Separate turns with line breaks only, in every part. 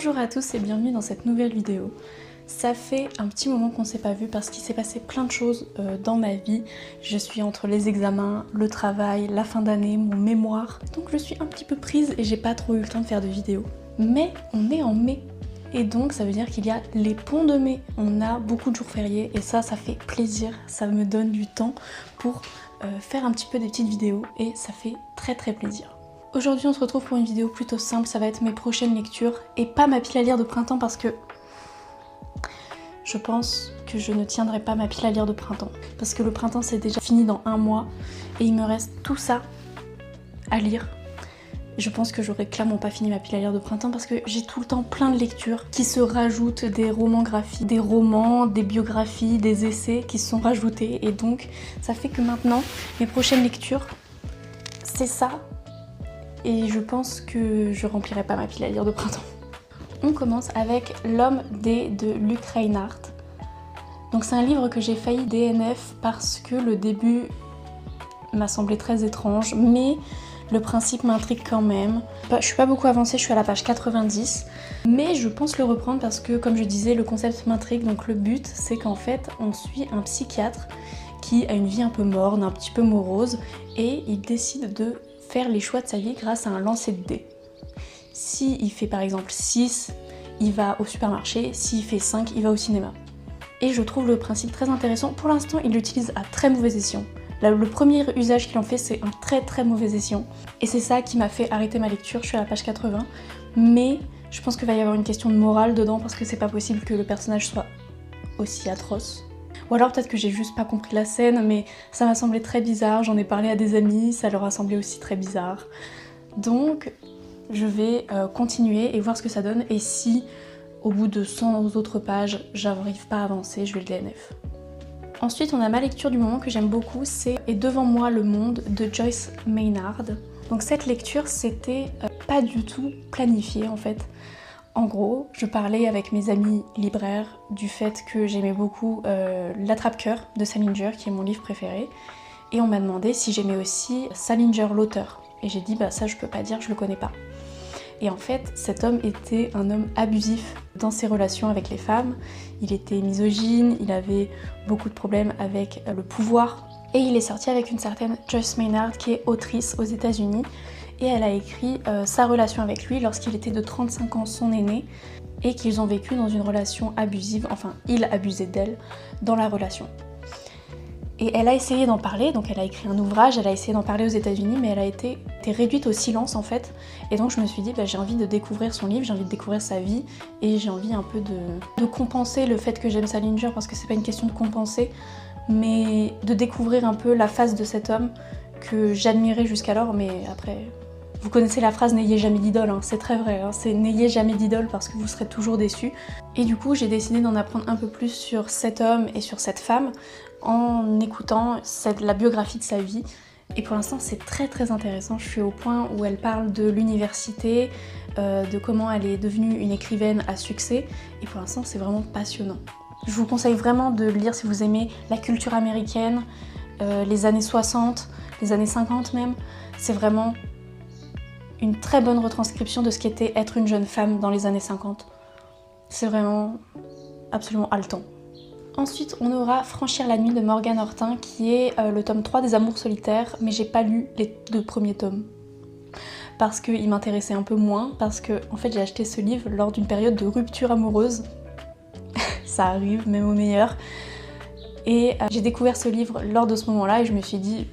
Bonjour à tous et bienvenue dans cette nouvelle vidéo. Ça fait un petit moment qu'on s'est pas vu parce qu'il s'est passé plein de choses dans ma vie. Je suis entre les examens, le travail, la fin d'année, mon mémoire. Donc je suis un petit peu prise et j'ai pas trop eu le temps de faire de vidéos. Mais on est en mai. Et donc ça veut dire qu'il y a les ponts de mai. On a beaucoup de jours fériés et ça fait plaisir. Ça me donne du temps pour faire un petit peu des petites vidéos et ça fait très plaisir. Aujourd'hui on se retrouve pour une vidéo plutôt simple, ça va être mes prochaines lectures et pas ma pile à lire de printemps parce que je pense que je ne tiendrai pas ma pile à lire de printemps. Parce que le printemps c'est déjà fini dans un mois et il me reste tout ça à lire. Je pense que j'aurais clairement pas fini ma pile à lire de printemps parce que j'ai tout le temps plein de lectures qui se rajoutent, des romans graphiques, des romans, des biographies, des essais qui se sont rajoutés et donc ça fait que maintenant mes prochaines lectures c'est ça. Et je pense que je remplirai pas ma pile à lire de printemps. On commence avec L'homme D de Luc Reinhardt. Donc c'est un livre que j'ai failli DNF parce que le début m'a semblé très étrange, mais le principe m'intrigue quand même. Je suis pas beaucoup avancée, je suis à la page 90, mais je pense le reprendre parce que, comme je disais, le concept m'intrigue. Donc le but, c'est qu'en fait, on suit un psychiatre qui a une vie un peu morne, un petit peu morose, et il décide de faire les choix de sa vie grâce à un lancer de dés. S'il fait par exemple 6, il va au supermarché, s'il fait 5, il va au cinéma. Et je trouve le principe très intéressant. Pour l'instant, il l'utilise à très mauvais escient. Là, le premier usage qu'il en fait, c'est un très mauvais escient. Et c'est ça qui m'a fait arrêter ma lecture, je suis à la page 80. Mais je pense qu'il va y avoir une question de morale dedans parce que c'est pas possible que le personnage soit aussi atroce. Ou alors peut-être que j'ai juste pas compris la scène, mais ça m'a semblé très bizarre, j'en ai parlé à des amis, ça leur a semblé aussi très bizarre. Donc je vais continuer et voir ce que ça donne, et si au bout de 100 autres pages, j'arrive pas à avancer, je vais le DNF. Ensuite on a ma lecture du moment que j'aime beaucoup, c'est « Et devant moi le monde » de Joyce Maynard. Donc cette lecture c'était pas du tout planifié en fait. En gros, je parlais avec mes amis libraires du fait que j'aimais beaucoup L'Attrape-Cœur de Salinger, qui est mon livre préféré, et on m'a demandé si j'aimais aussi Salinger l'auteur. Et j'ai dit bah ça je peux pas dire, je le connais pas. Et en fait, cet homme était un homme abusif dans ses relations avec les femmes, il était misogyne, il avait beaucoup de problèmes avec le pouvoir, et il est sorti avec une certaine Joyce Maynard qui est autrice aux États-Unis. Et elle a écrit sa relation avec lui lorsqu'il était de 35 ans, son aîné, et qu'ils ont vécu dans une relation abusive, enfin il abusait d'elle dans la relation. Et elle a essayé d'en parler, donc elle a écrit un ouvrage, elle a essayé d'en parler aux États-Unis, mais elle a été réduite au silence en fait. Et donc je me suis dit bah, j'ai envie de découvrir son livre, j'ai envie de découvrir sa vie, et j'ai envie un peu de compenser le fait que j'aime Salinger, parce que c'est pas une question de compenser, mais de découvrir un peu la face de cet homme que j'admirais jusqu'alors, mais après... Vous connaissez la phrase « n'ayez jamais d'idole hein, », c'est très vrai, hein, c'est « n'ayez jamais d'idole parce que vous serez toujours déçus ». Et du coup, j'ai décidé d'en apprendre un peu plus sur cet homme et sur cette femme en écoutant la biographie de sa vie. Et pour l'instant, c'est très intéressant. Je suis au point où elle parle de l'université, de comment elle est devenue une écrivaine à succès. Et pour l'instant, c'est vraiment passionnant. Je vous conseille vraiment de le lire si vous aimez la culture américaine, les années 60, les années 50 même. C'est vraiment une très bonne retranscription de ce qu'était être une jeune femme dans les années 50. C'est vraiment absolument haletant. Ensuite, on aura Franchir la nuit de Morgane Hortin, qui est le tome 3 des Amours solitaires, mais j'ai pas lu les 2 premiers tomes. Parce qu'il m'intéressait un peu moins, parce que en fait j'ai acheté ce livre lors d'une période de rupture amoureuse. Ça arrive, même au meilleur. Et j'ai découvert ce livre lors de ce moment-là et je me suis dit...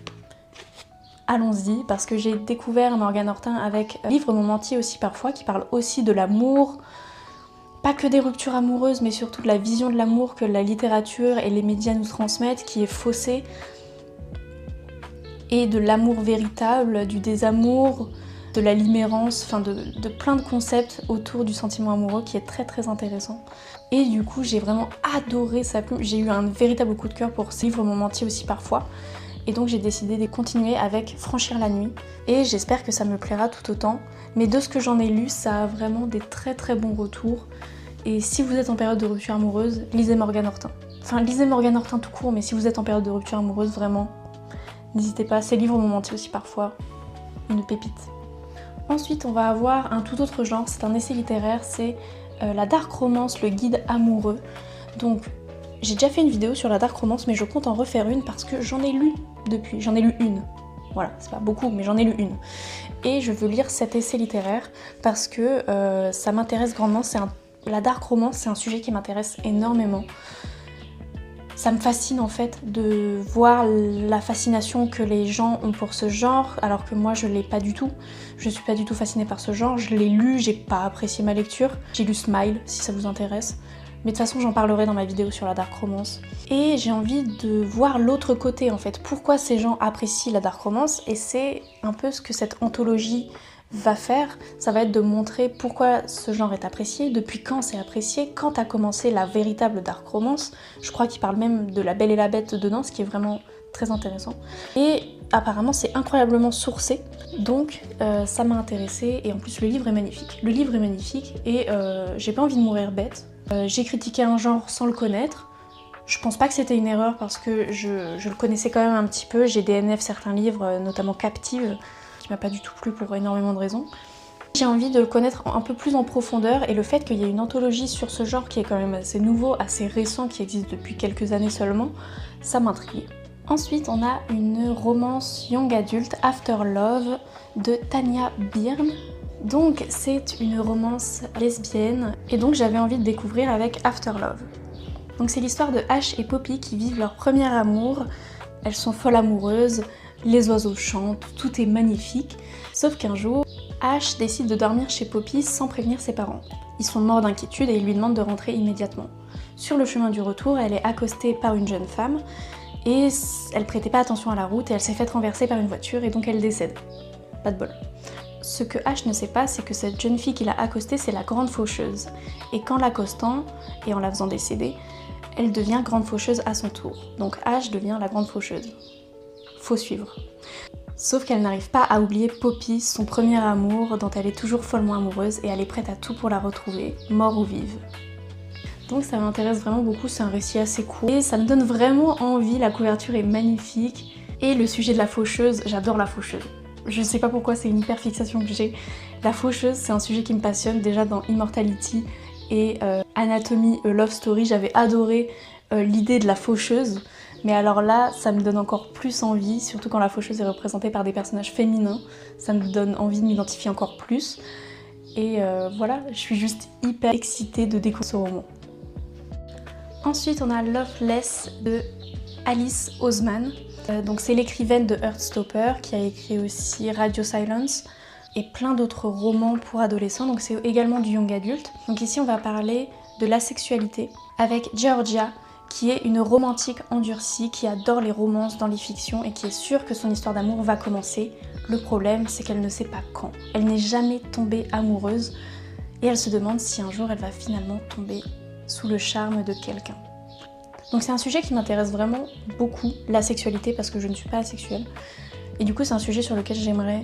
allons-y, parce que j'ai découvert Morgane Hortin avec Livre mon mentier aussi parfois, qui parle aussi de l'amour, pas que des ruptures amoureuses, mais surtout de la vision de l'amour que la littérature et les médias nous transmettent, qui est faussée, et de l'amour véritable, du désamour, de la limérance, enfin de plein de concepts autour du sentiment amoureux qui est très intéressant. Et du coup, j'ai vraiment adoré sa plume, j'ai eu un véritable coup de cœur pour ce Livre mon mentier aussi parfois. Et donc j'ai décidé de continuer avec Franchir la nuit. Et j'espère que ça me plaira tout autant. Mais de ce que j'en ai lu, ça a vraiment des très bons retours. Et si vous êtes en période de rupture amoureuse, lisez Morgane Hortin. Enfin, lisez Morgane Hortin tout court, mais si vous êtes en période de rupture amoureuse, vraiment, n'hésitez pas. Ces livres m'ont menti aussi parfois. Une pépite. Ensuite, on va avoir un tout autre genre, c'est un essai littéraire, c'est la dark romance, le guide amoureux. Donc, j'ai déjà fait une vidéo sur la dark romance, mais je compte en refaire une parce que j'en ai lu depuis, j'en ai lu une. Voilà, c'est pas beaucoup, mais j'en ai lu une. Et je veux lire cet essai littéraire parce que ça m'intéresse grandement. La dark romance, c'est un sujet qui m'intéresse énormément. Ça me fascine en fait de voir la fascination que les gens ont pour ce genre, alors que moi je l'ai pas du tout. Je suis pas du tout fascinée par ce genre, je l'ai lu, j'ai pas apprécié ma lecture. J'ai lu Smile, si ça vous intéresse. Mais de toute façon j'en parlerai dans ma vidéo sur la dark romance. Et j'ai envie de voir l'autre côté en fait, pourquoi ces gens apprécient la dark romance, et c'est un peu ce que cette anthologie va faire, ça va être de montrer pourquoi ce genre est apprécié, depuis quand c'est apprécié, quand a commencé la véritable dark romance. Je crois qu'il parle même de La Belle et la Bête dedans, ce qui est vraiment très intéressant. Et apparemment c'est incroyablement sourcé, donc ça m'a intéressée, et en plus le livre est magnifique. Le livre est magnifique et j'ai pas envie de mourir bête. J'ai critiqué un genre sans le connaître. Je pense pas que c'était une erreur parce que je le connaissais quand même un petit peu, j'ai DNF certains livres, notamment Captive, qui m'a pas du tout plu pour énormément de raisons. J'ai envie de le connaître un peu plus en profondeur, et le fait qu'il y ait une anthologie sur ce genre qui est quand même assez nouveau, assez récent, qui existe depuis quelques années seulement, ça m'intrigue. Ensuite, on a une romance young adulte, After Love, de Tanya Byrne. Donc c'est une romance lesbienne, et donc j'avais envie de découvrir avec After Love. Donc c'est l'histoire de Ash et Poppy qui vivent leur premier amour. Elles sont folles amoureuses, les oiseaux chantent, tout est magnifique. Sauf qu'un jour, Ash décide de dormir chez Poppy sans prévenir ses parents. Ils sont morts d'inquiétude et ils lui demandent de rentrer immédiatement. Sur le chemin du retour, elle est accostée par une jeune femme et elle prêtait pas attention à la route et elle s'est faite renverser par une voiture et donc elle décède. Pas de bol. Ce que Ash ne sait pas, c'est que cette jeune fille qui l'a accostée, c'est la grande faucheuse. Et qu'en l'accostant et en la faisant décéder, elle devient grande faucheuse à son tour. Donc Ash devient la grande faucheuse. Faut suivre. Sauf qu'elle n'arrive pas à oublier Poppy, son premier amour, dont elle est toujours follement amoureuse, et elle est prête à tout pour la retrouver, mort ou vive. Donc ça m'intéresse vraiment beaucoup, c'est un récit assez court. Et ça me donne vraiment envie, la couverture est magnifique. Et le sujet de la faucheuse, j'adore la faucheuse. Je sais pas pourquoi, c'est une hyper fixation que j'ai. La faucheuse, c'est un sujet qui me passionne. Déjà dans Immortality et Anatomy a Love Story, j'avais adoré l'idée de la faucheuse. Mais alors là, ça me donne encore plus envie, surtout quand la faucheuse est représentée par des personnages féminins. Ça me donne envie de m'identifier encore plus. Et voilà, je suis juste hyper excitée de découvrir ce roman. Ensuite, on a Loveless de Alice Oseman. Donc c'est l'écrivaine de Heartstopper qui a écrit aussi Radio Silence et plein d'autres romans pour adolescents, donc c'est également du young adulte. Donc ici on va parler de l'asexualité avec Georgia, qui est une romantique endurcie qui adore les romances dans les fictions et qui est sûre que son histoire d'amour va commencer. Le problème, c'est qu'elle ne sait pas quand. Elle n'est jamais tombée amoureuse et elle se demande si un jour elle va finalement tomber sous le charme de quelqu'un. Donc c'est un sujet qui m'intéresse vraiment beaucoup, la sexualité, parce que je ne suis pas asexuelle. Et du coup c'est un sujet sur lequel j'aimerais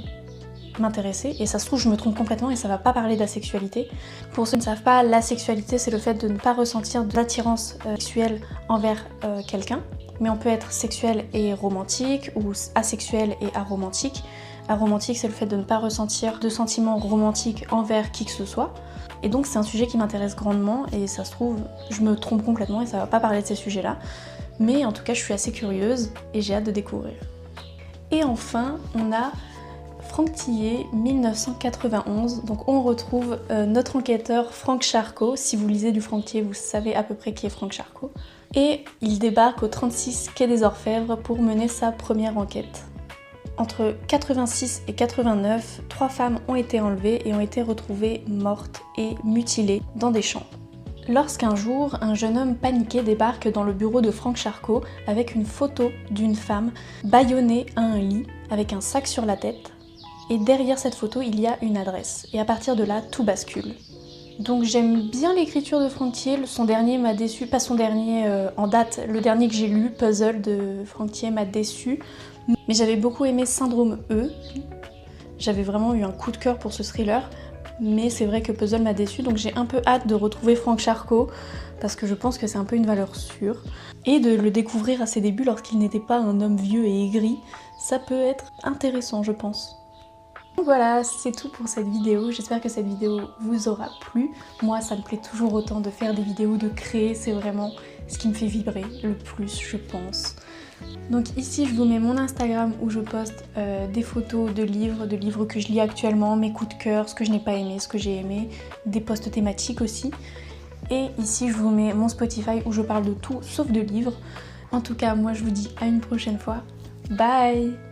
m'intéresser, et ça se trouve je me trompe complètement et ça va pas parler d'asexualité. Pour ceux qui ne savent pas, l'asexualité c'est le fait de ne pas ressentir de l'attirance sexuelle envers quelqu'un, mais on peut être sexuel et romantique, ou asexuel et aromantique. Aromantique c'est le fait de ne pas ressentir de sentiments romantiques envers qui que ce soit. Et donc c'est un sujet qui m'intéresse grandement, et ça se trouve, je me trompe complètement et ça va pas parler de ces sujets-là. Mais en tout cas, je suis assez curieuse et j'ai hâte de découvrir. Et enfin, on a Franck Tillet, 1991. Donc on retrouve notre enquêteur Franck Charcot. Si vous lisez du Franck Tillet, vous savez à peu près qui est Franck Charcot. Et il débarque au 36 quai des Orfèvres pour mener sa première enquête. Entre 86 et 89, 3 femmes ont été enlevées et ont été retrouvées mortes et mutilées dans des champs. Lorsqu'un jour, un jeune homme paniqué débarque dans le bureau de Franck Charcot avec une photo d'une femme bâillonnée à un lit avec un sac sur la tête, et derrière cette photo il y a une adresse, et à partir de là tout bascule. Donc j'aime bien l'écriture de Franck Tillet, son dernier m'a déçu, pas son dernier en date, le dernier que j'ai lu, Puzzle de Franck Tillet, m'a déçu. Mais j'avais beaucoup aimé Syndrome E, j'avais vraiment eu un coup de cœur pour ce thriller, mais c'est vrai que Puzzle m'a déçu, donc j'ai un peu hâte de retrouver Franck Charcot, parce que je pense que c'est un peu une valeur sûre, et de le découvrir à ses débuts lorsqu'il n'était pas un homme vieux et aigri, ça peut être intéressant je pense. Donc voilà, c'est tout pour cette vidéo. J'espère que cette vidéo vous aura plu. Moi, ça me plaît toujours autant de faire des vidéos, de créer. C'est vraiment ce qui me fait vibrer le plus, je pense. Donc ici, je vous mets mon Instagram où je poste des photos de livres que je lis actuellement, mes coups de cœur, ce que je n'ai pas aimé, ce que j'ai aimé, des posts thématiques aussi. Et ici, je vous mets mon Spotify où je parle de tout sauf de livres. En tout cas, moi, je vous dis à une prochaine fois. Bye!